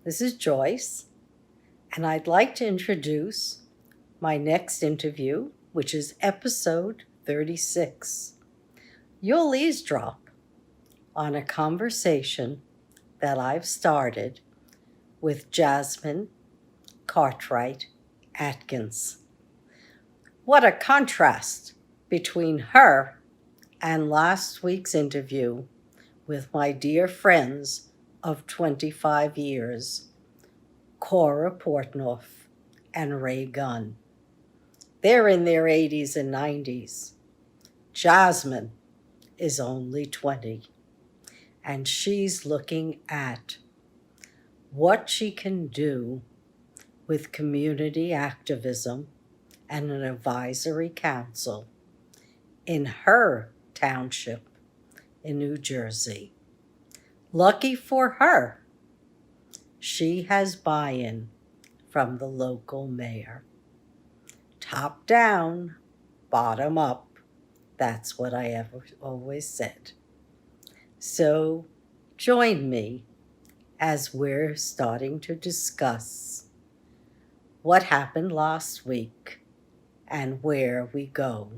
This is Joyce, and I'd like to introduce my next interview, which is episode 36. You'll eavesdrop on a conversation that I've started with Jasmine Cartwright Atkins. What a contrast between her and last week's interview with my dear friends of 25 years, Cora Portnoff and Ray Gunn. They're in their 80s and 90s. Jasmine is only 20, and she's looking at what she can do with community activism and an advisory council in her township in New Jersey. Lucky for her, she has buy-in from the local mayor. Top down, bottom up. That's what I have always said. So join me as we're starting to discuss what happened last week and where we go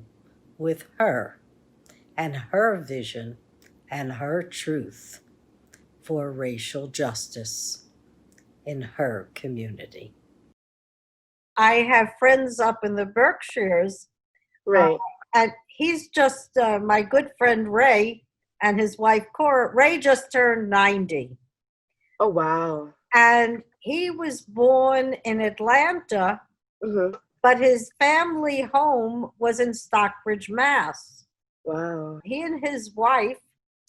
with her and her vision and her truth for racial justice in her community. I have friends up in the Berkshires, Right. and he's just my good friend Ray and his wife Cora. Ray just turned 90, Oh, wow. and he was born in Atlanta, hmm but his family home was in Stockbridge, Mass. Wow. He and his wife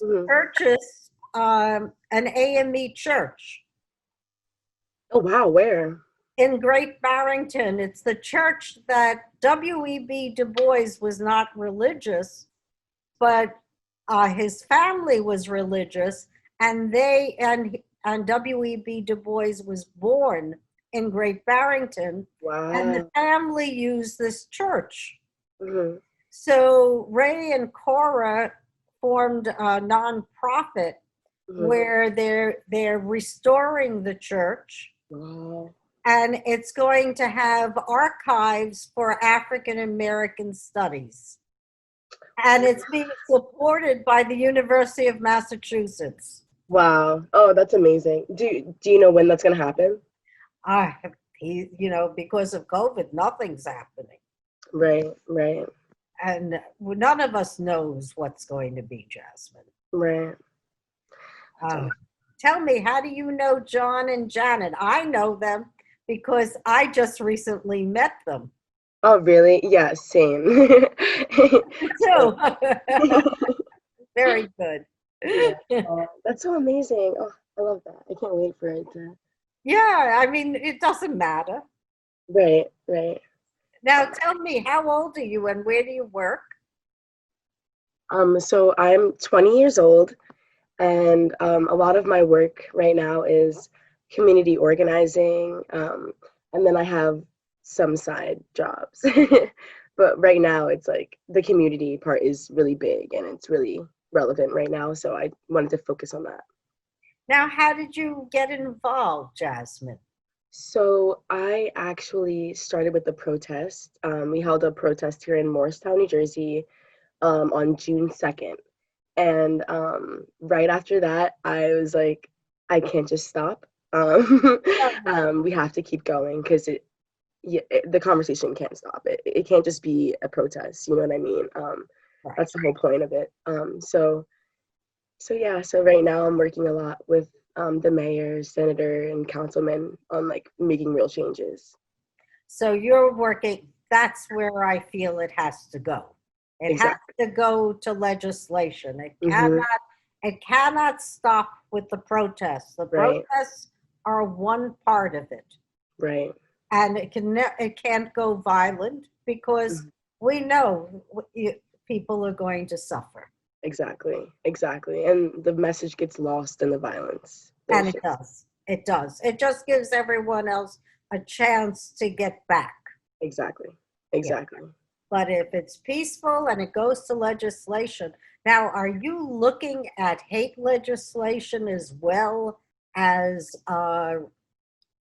hmm purchased an AME church Oh, wow. Where? in Great Barrington. It's the church that W.E.B. Du Bois was not religious, but his family was religious, and W.E.B. Du Bois was born in Great Barrington, and the Wow. family used this church. hmm So Ray and Cora formed a nonprofit hmm where they're restoring the church, Wow. and it's going to have archives for African American studies. And it's being supported by the University of Massachusetts. Wow. Oh, that's amazing. Do you know when that's gonna happen? Ah, because of COVID, nothing's happening. Right. Right. And none of us knows what's going to be, Jasmine. Right. Uh, Tell me, how do you know John and Janet? I know them because I just recently met them. Oh, really? Yeah. Same. Me too. Very good. Yeah. Oh, that's so amazing. Oh, I love that. I can't wait for it to. Yeah, I mean, it doesn't matter. Right. Right. Now, tell me, how old are you and where do you work? So I'm 20 years old. And a lot of my work right now is community organizing. And then I have some side jobs. But right now, it's like the community part is really big and it's really relevant right now. So I wanted to focus on that. Now, how did you get involved, Jasmine? So I actually started with the protest. We held a protest here in Moorestown, New Jersey, on June 2nd. And right after that, I was like, I can't just stop. We have to keep going because the conversation can't stop. It can't just be a protest. You know what I mean? Right. That's the whole point of it. So yeah. So right now, I'm working a lot with the mayor, senator, and councilmen on like making real changes. So you're working, that's where I feel it has to go. It has Exactly. to go to legislation. hmm It cannot stop with the protests. The Right. protests are one part of it. Right. And it can't go violent because Mhm. we know people are going to suffer. Exactly. Exactly. And the message gets lost in the violence. And There's it just does. It does. It just gives everyone else a chance to get back. exactly. Yeah. Exactly. But if it's peaceful and it goes to legislation, now are you looking at hate legislation as well as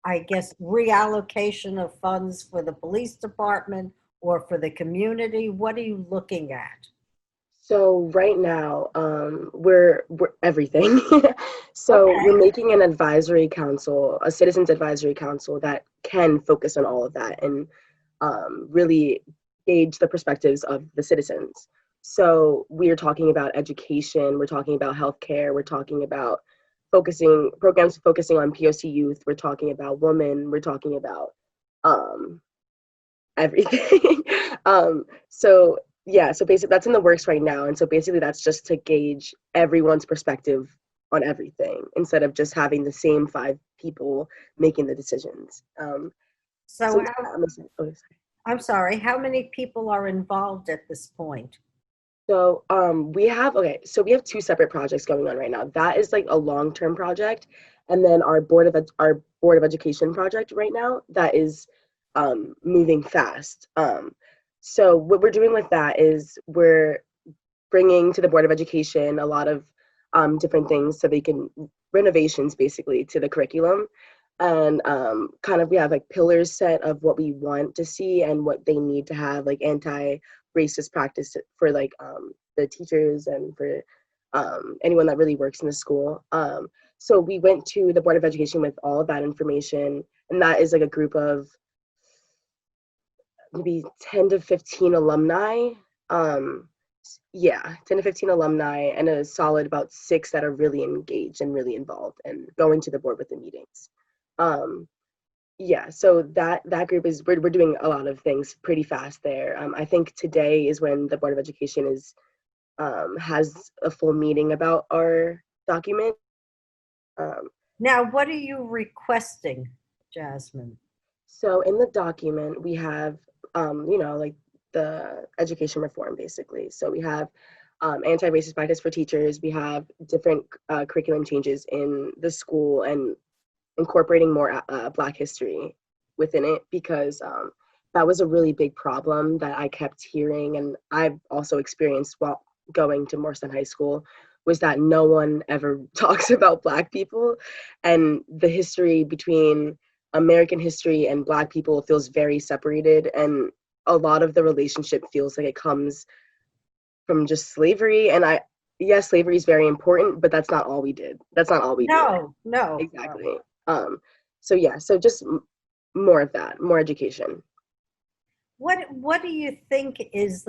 I guess, reallocation of funds for the police department or for the community? What are you looking at? So right now, we're everything. So Okay. we're making an advisory council, a citizens advisory council that can focus on all of that and really gauge the perspectives of the citizens. So we are talking about education, we're talking about healthcare, we're talking about programs focusing on POC youth, we're talking about women, we're talking about um, everything. So yeah, so basically that's in the works right now. And so basically that's just to gauge everyone's perspective on everything instead of just having the same five people making the decisions. So So yeah, sorry. I'm sorry, how many people are involved at this point? So we have two separate projects going on right now. That is like a long-term project, and then our board of education project right now that is moving fast. So what we're doing with that is we're bringing to the board of education a lot of different things so they can renovations basically to the curriculum, and kind of we have like pillars set of what we want to see and what they need to have, like anti-racist practice for like the teachers and for anyone that really works in the school. So we went to the board of education with all of that information, and that is like a group of maybe 10 to 15 alumni. Yeah, 10 to 15 alumni and a solid about six that are really engaged and really involved and going to the board with the meetings. Um, yeah, so that group is we're doing a lot of things pretty fast there. I think today is when the Board of Education is has a full meeting about our document. Um, Now, what are you requesting, Jasmine? so in the document we have like the education reform basically. So we have anti-racist practice for teachers. We have different curriculum changes in the school and incorporating more Black history within it because that was a really big problem that I kept hearing, and I've also experienced while going to Moorestown High School, was that no one ever talks about Black people, and the history between American history and Black people feels very separated, and a lot of the relationship feels like it comes from just slavery. And yes, slavery is very important, but that's not all we did. That's not all we did. No, no, no. Exactly. So yeah, so just more of that, more education. What do you think is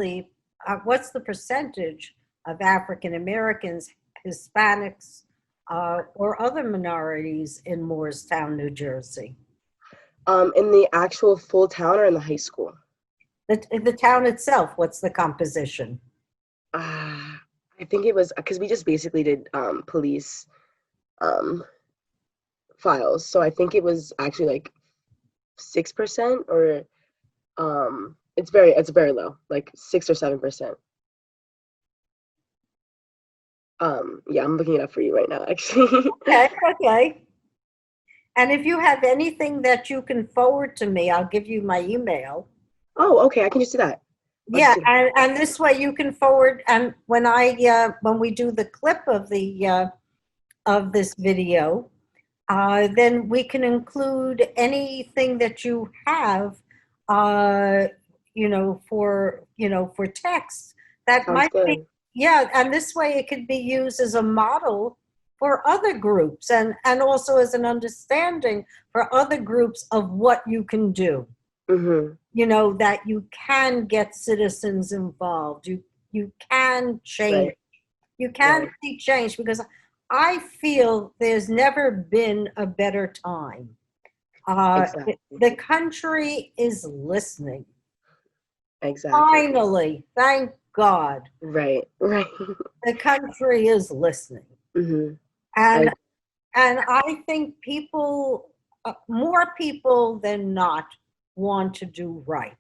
what's the percentage of African Americans, Hispanics, or other minorities in Moorestown, New Jersey? In the actual full town or in the high school? The town itself, what's the composition? I think it was because we just basically did police um, files, so I think it was actually like 6% or it's very low, like 6 or 7%. Yeah, I'm looking it up for you right now, actually. Okay, okay. And if you have anything that you can forward to me, I'll give you my email. Oh, okay, I can just do that. I'll just Yeah, do that. and this way you can forward. And when we do the clip of this video, then we can include anything that you have, uh, for text that Sounds might be, good. yeah, and this way it could be used as a model for other groups and also as an understanding for other groups of what you can do. Mm-hmm. That you can get citizens involved. You can change. Right, You can right. see change because I feel there's never been a better time. Exactly. The country is listening. Exactly. Finally, thank God, Right, right. the country is listening. Mm-hmm. And I and I think more people than not want to do right.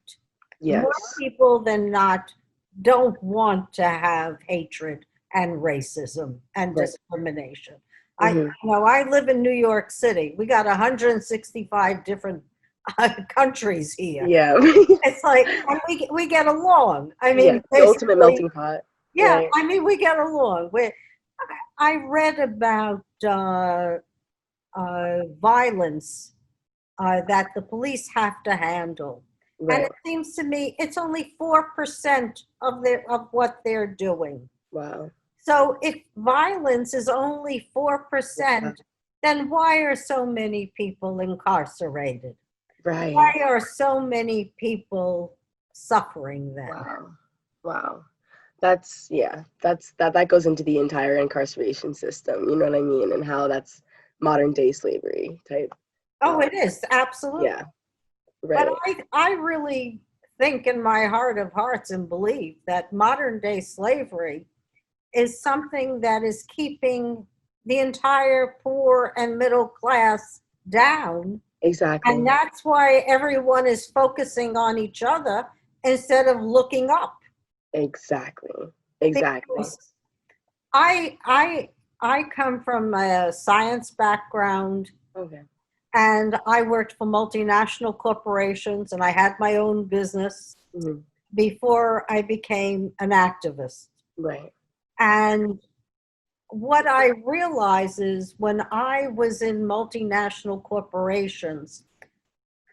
More yes. people than not don't want to have hatred and racism and Right. discrimination. Mm-hmm. I live in New York City. We got 165 different countries here. Yeah. It's like, and we get along. I Yeah, mean, the ultimate basically, melting pot. yeah, Right. I mean, we get along. I read about violence that the police have to handle. And Right. it seems to me it's only 4% of what they're doing. Wow. So if violence is only 4%, then why are so many people incarcerated? Right. Why are so many people suffering then? Wow. Wow. That goes into the entire incarceration system, you know what I mean? And how that's modern day slavery type. Oh, it is, absolutely. Yeah. But Right. I really think in my heart of hearts and believe that modern day slavery is something that is keeping the entire poor and middle class down. Exactly. And that's why everyone is focusing on each other instead of looking up. Exactly. Exactly. Because I come from a science background, Okay. and I worked for multinational corporations, and I had my own business Hmm. before I became an activist. Right. And what I realize is when I was in multinational corporations,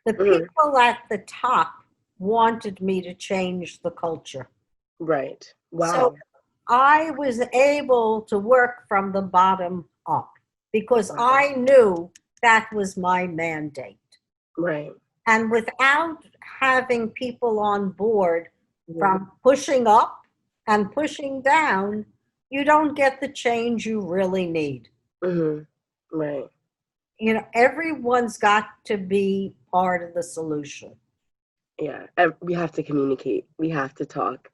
the Hmm. people at the top wanted me to change the culture. Right. So Wow. I was able to work from the bottom up because Wow. I knew that was my mandate. Right. And without having people on board Mhm. from pushing up and pushing down, you don't get the change you really need. Mhm. Right. You know, everyone's got to be part of the solution. Yeah. We have to communicate. We have to talk.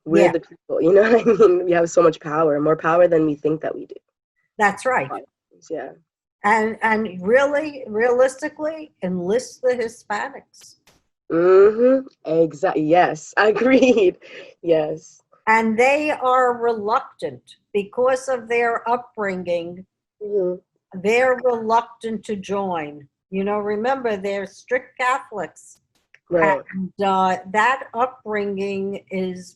We're Yeah, the people. You know what I mean? We have so much power, more power than we think that we do. that's right. Yeah. And really, realistically, enlist the Hispanics. Mhm. Exactly. Yes. Agreed. Yes. And they are reluctant because of their upbringing. Mhm. They're reluctant to join. You know, remember, they're strict Catholics. Right. And that upbringing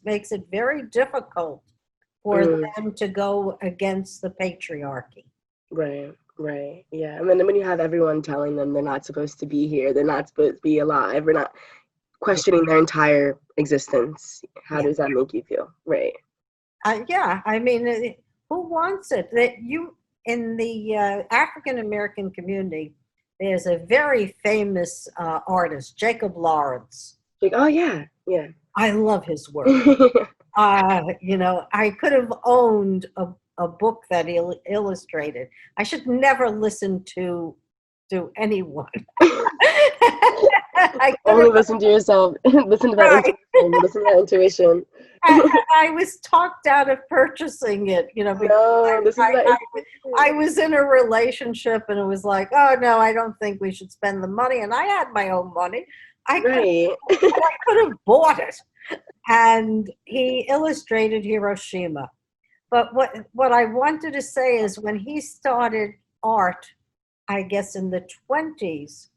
makes it very difficult for Mm. them to go against the patriarchy. Right. Right. Yeah. And then when you have everyone telling them they're not supposed to be here, they're not supposed to be alive, we're not questioning their entire existence. How Yeah, does that make you feel? Right. yeah. I mean, who wants it? That you in the African American community, there's a very famous artist, Jacob Lawrence. Like, oh yeah, yeah. I love his work. You know, I could have owned a book that he illustrated. I should never listen to anyone. I could have, Only listen to yourself. Listen to that right. intuition. Listen to that intuition. I was talked out of purchasing it, you know, because No, this is that I intuition. was in a relationship and it was like, oh no, I don't think we should spend the money. And I had my own money. Right. I could have bought it. And he illustrated Hiroshima. But what I wanted to say is when he started art, I guess in the 20s,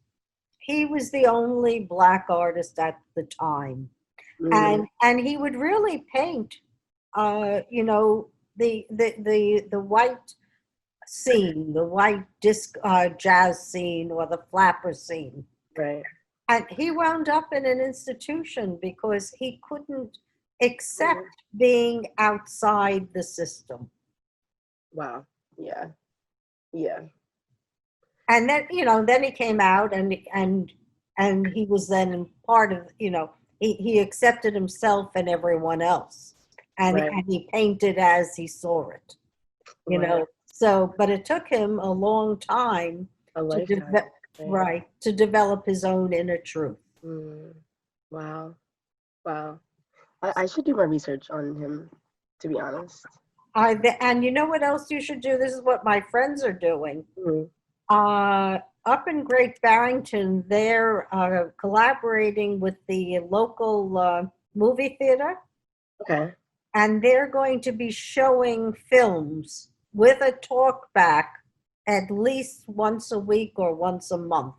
he was the only black artist at the time. Mm, And he would really paint you know, the white scene, the white disc jazz scene or the flapper scene. right. And he wound up in an institution because he couldn't accept Mhm. being outside the system. Wow. Yeah. Yeah. And then, you know, then he came out and he was then part of, you know, he accepted himself and everyone else. Right. And he painted as he saw it, you Right. know. So, but it took him a long time A to lifetime. Right. to develop his own inner truth. Mm. Wow. Wow. I should do my research on him, to be honest. And you know what else you should do? This is what my friends are doing. Mm. Up in Great Barrington, they're collaborating with the local movie theater, Okay. and they're going to be showing films with a talk back at least once a week or once a month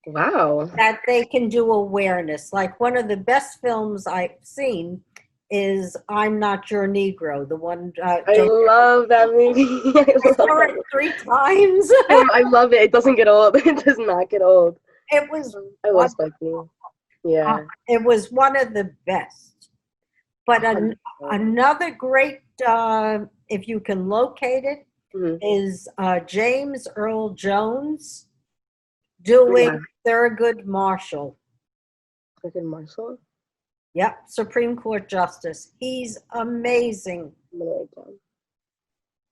Wow. that they can do awareness. Like one of the best films I've seen is I'm Not Your Negro, the one I love that movie. I I love saw that it movie. 3 times. I love it. It doesn't get old. It does not get old. It was I love wonderful. spiking. Yeah. It was one of the best. But 100%. another great, if you can locate it, Mhm. is James Earl Jones Yeah. doing Thurgood Marshall. Cooking Marshall. Yep, Supreme Court Justice. He's amazing. I'm gonna write down.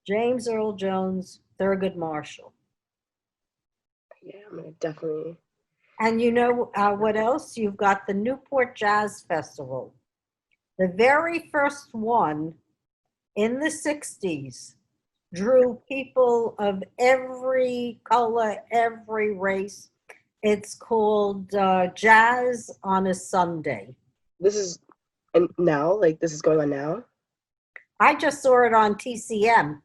James Earl Jones, Thurgood Marshall. Yeah, I'm gonna definitely. And you know what else? You've got the Newport Jazz Festival. The very first one in the 60s drew people of every color, every race. It's called Jazz on a Sunday. This is and now, like this is going on now. I just saw it on TCM.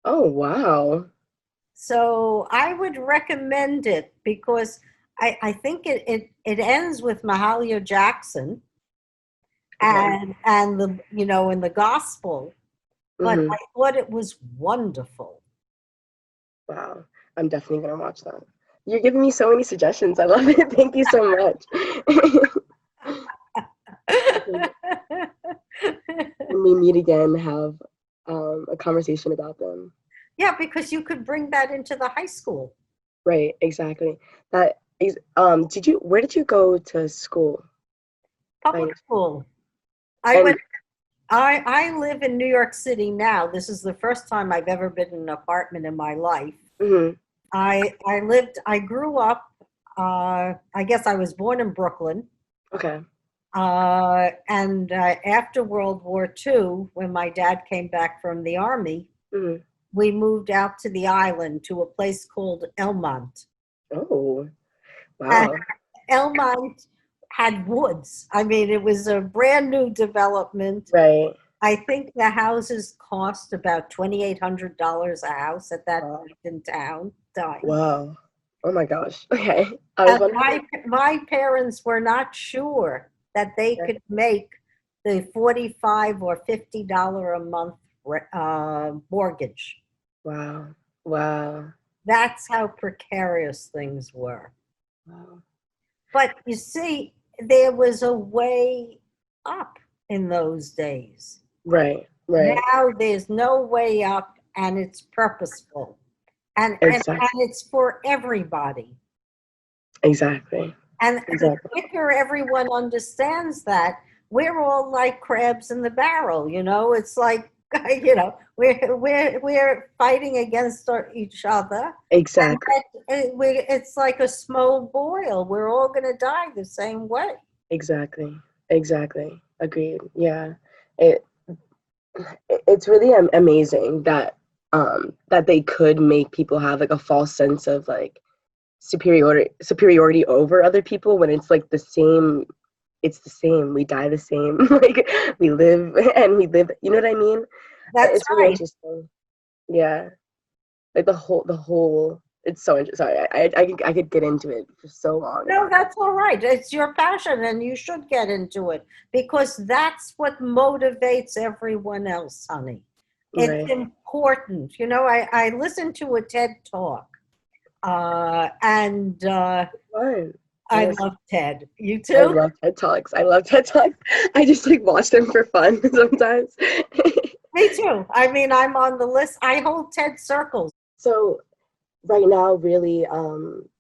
Oh wow. So I would recommend it because I think it ends with Mahalia Jackson Okay. and the in the gospel, but Hmm. I thought it was wonderful. Wow. I'm definitely gonna watch that. You're giving me so many suggestions. I love it. Thank you so much. When we meet again, have a conversation about them. Yeah, because you could bring that into the high school. Right, exactly. That is, where did you go to school? Public I, school. I and went I live in New York City now. This is the first time I've ever been in an apartment in my life. mhm, I grew up, I guess I was born in Brooklyn. okay. And after World War II, when my dad came back from the army, Mhm. we moved out to the island to a place called Elmont. Oh, And wow. Elmont had woods. I mean, it was a brand new development. Right. I think the houses cost about $2,800 a house at that Wow. point in time. Wow. Oh my gosh. Okay. I was And wondering. my parents were not sure that they Okay. could make the 45 or $50 a month mortgage. Wow. Wow. That's how precarious things were. Wow. But you see, there was a way up in those days. Right. Right. Now there's no way up, and it's purposeful, and Exactly. it's for everybody. Exactly. And the Exactly. quicker everyone understands that, we're all like crabs in the barrel. It's like we're fighting against each other, and Exactly. it's like a small boil. We're all going to die the same way. Exactly. Exactly. Agreed. Yeah. It it's really amazing that that they could make people have like a false sense of like superiority over other people when it's like the same. It's the same. We die the same. Like we live, you know what I mean? That's It's really right. interesting. Yeah. Like the whole it's so interesting. Sorry, I could get into it for so long No, about that's all right. It's your passion, and you should get into it because that's what motivates everyone else, honey. it. It's Right. important. I listened to a TED talk, and Fun. I Yes. love TED. You I too? love TED Talks. I love TED Talks. I just like watch them for fun sometimes. Me too. I mean, I'm on the list. I hold TED circles. So right now, really,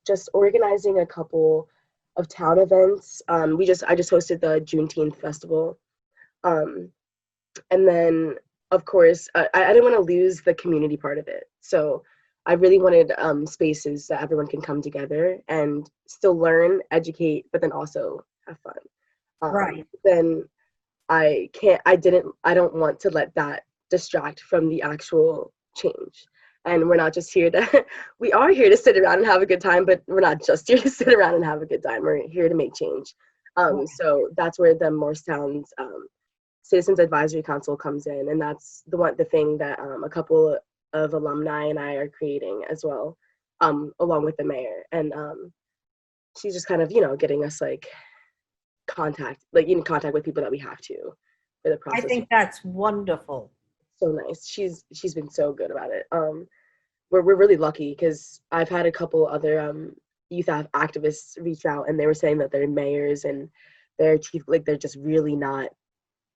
just organizing a couple of town events. I just hosted the Juneteenth festival, um, and then of course I didn't want to lose the community part of it. So I really wanted spaces that everyone can come together and still learn, educate, but then also have fun. Right. Then I don't want to let that distract from the actual change. And we're not just here to, we are here to sit around and have a good time, but we're not just here to sit around and have a good time. We're here to make change. So that's where the Moorestown's Citizens Advisory Council comes in. And that's the thing that a couple of alumni and I are creating as well, along with the mayor. And she's just kind of, getting us like in contact with people that we have to for the I process. think that's wonderful. So nice. She's been so good about it. We're really lucky because I've had a couple other youth activists reached out, and they were saying that their mayors and their chief, like, they're just really not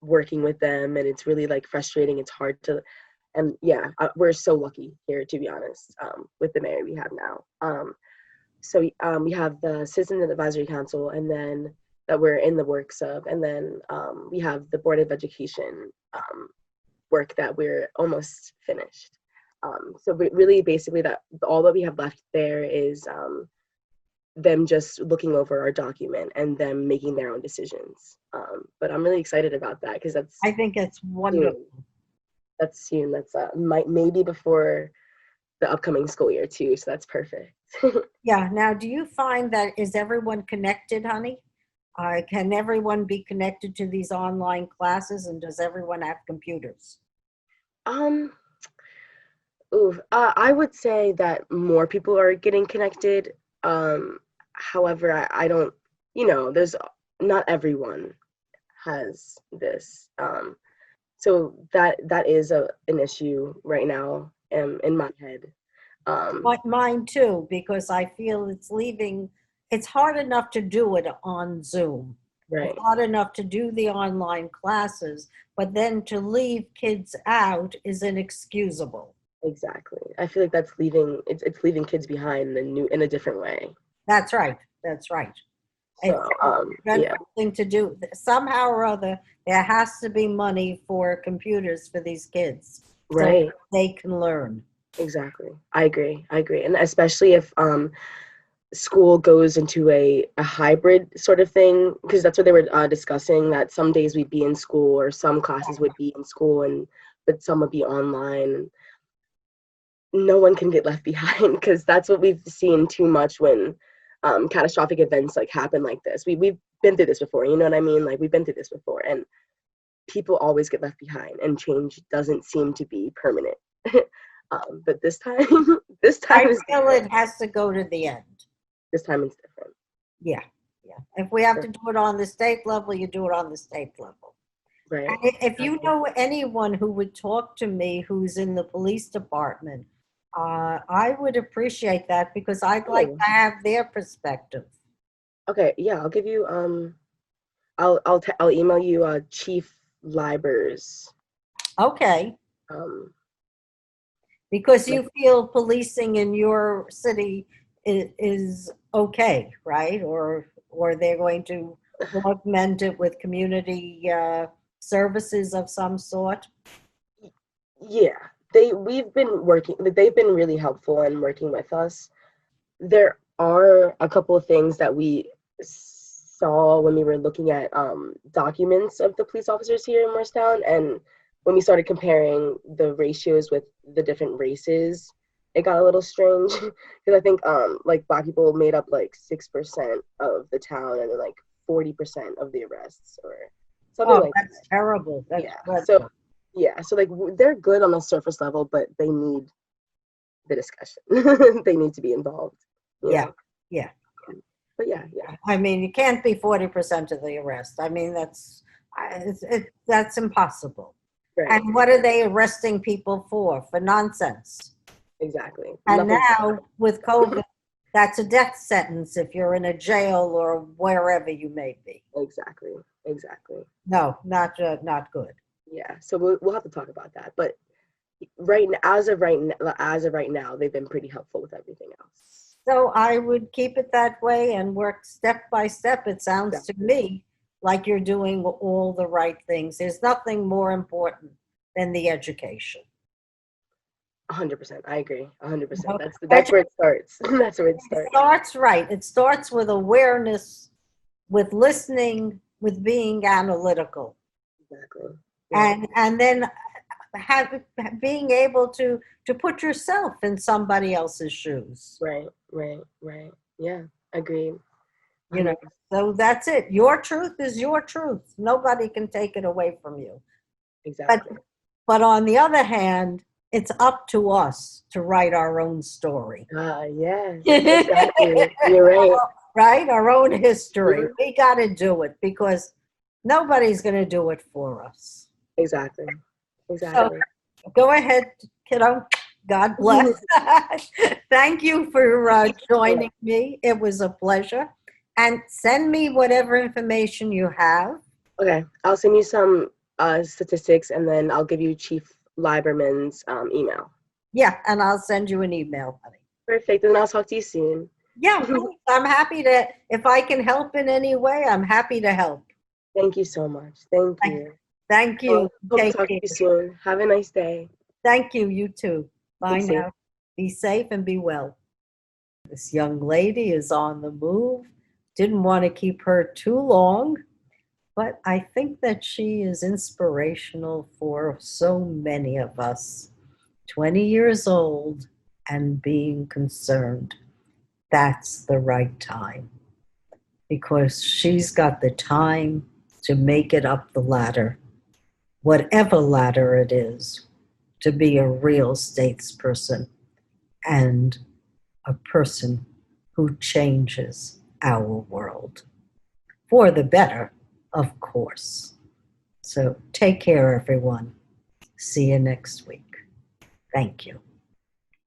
working with them, and it's really like frustrating. It's hard to, and yeah, we're so lucky here, to be honest, with the mayor we have now. So we have the Citizen Advisory Council, and then that we're in the works of, and then we have the Board of Education work that we're almost finished. So really, basically, that all that we have left there is them just looking over our document and them making their own decisions. But I'm really excited about that, because that's, I think it's wonderful. That's soon. That's maybe before the upcoming school year too. So that's perfect. Yeah. Now, do you find that is everyone connected, honey? Can everyone be connected to these online classes, and does everyone have computers? I would say that more people are getting connected. However, I don't, there's not everyone has this. So that is an issue right now in my head. But mine too, because I feel it's hard enough to do it on Zoom. Right. It's hard enough to do the online classes, but then to leave kids out is inexcusable. Exactly. I feel like that's it's leaving kids behind in a different way. That's right. That's right. So, It's a thing to do. Somehow or other, there has to be money for computers for these kids. Right. So they can learn. Exactly. I agree. And especially if school goes into a hybrid sort of thing, because that's what they were discussing, that some days we'd be in school, or some classes would be in school, but some would be online. No one can get left behind, because that's what we've seen too much when catastrophic events like happen like this. We've been through this before, you know what I mean? Like, we've been through this before, and people always get left behind, and change doesn't seem to be permanent. But this time I feel different. it has to go to the end. This time it's different. Yeah. If we have to do it on the state level, you do it on the state level. Right. And if you know anyone who would talk to me who's in the police department, I would appreciate that, because I'd like to have their perspective. Okay, yeah, I'll give you I'll email you Chief Libers. Okay. Because you feel policing in your city is okay, right? Or they're going to augment it with community services of some sort? Yeah, they've been really helpful in working with us. There are a couple of things that we saw when we were looking at documents of the police officers here in Moorestown, and when we started comparing the ratios with the different races, it got a little strange, because I think like Black people made up like 6% of the town, and then like 40% of the arrests, or something like that. That's terrible. That's dreadful. So like they're good on the surface level, but they need the discussion. They need to be involved. Yeah. But yeah. I mean, you can't be 40% of the arrest. I mean, that's impossible. Right. And what are they arresting people for? For nonsense. Exactly. And now with COVID, that's a death sentence if you're in a jail or wherever you may be. Exactly. No, not good. Yeah. So we'll have to talk about that. But as of right now, they've been pretty helpful with everything else. So I would keep it that way and work step by step. It sounds to me like you're doing all the right things. There's nothing more important than the education. 100%. I agree. 100%. Okay. That's where it starts. That's where it starts. It starts right. It starts with awareness, with listening, with being analytical. Exactly. Yeah. And then being able to put yourself in somebody else's shoes. Right. Yeah, agreed. You know, so that's it. Your truth is your truth. Nobody can take it away from you. Exactly. But on the other hand, it's up to us to write our own story. Yeah, exactly. You're right. Right? Our own history. We got to do it, because nobody's going to do it for us. Exactly. So, go ahead, kiddo. God bless. Thank you for joining me. It was a pleasure. And send me whatever information you have. Okay, I'll send you some statistics, and then I'll give you Chief Lieberman's email. Yeah, and I'll send you an email, honey. Perfect, and I'll talk to you soon. Yeah, I'm happy to, if I can help in any way, I'm happy to help. Thank you so much. Thank you. Thank you. Hope to Take talk to care. you soon. Have a nice day. Thank you. You too. Bye Be safe. now. Be safe and be well. This young lady is on the move. Didn't want to keep her too long, but I think that she is inspirational for so many of us. 20 years old and being concerned. That's the right time, because she's got the time to make it up the ladder, whatever ladder it is, to be a real statesperson and a person who changes our world for the better, of course. So take care, everyone. See you next week. Thank you.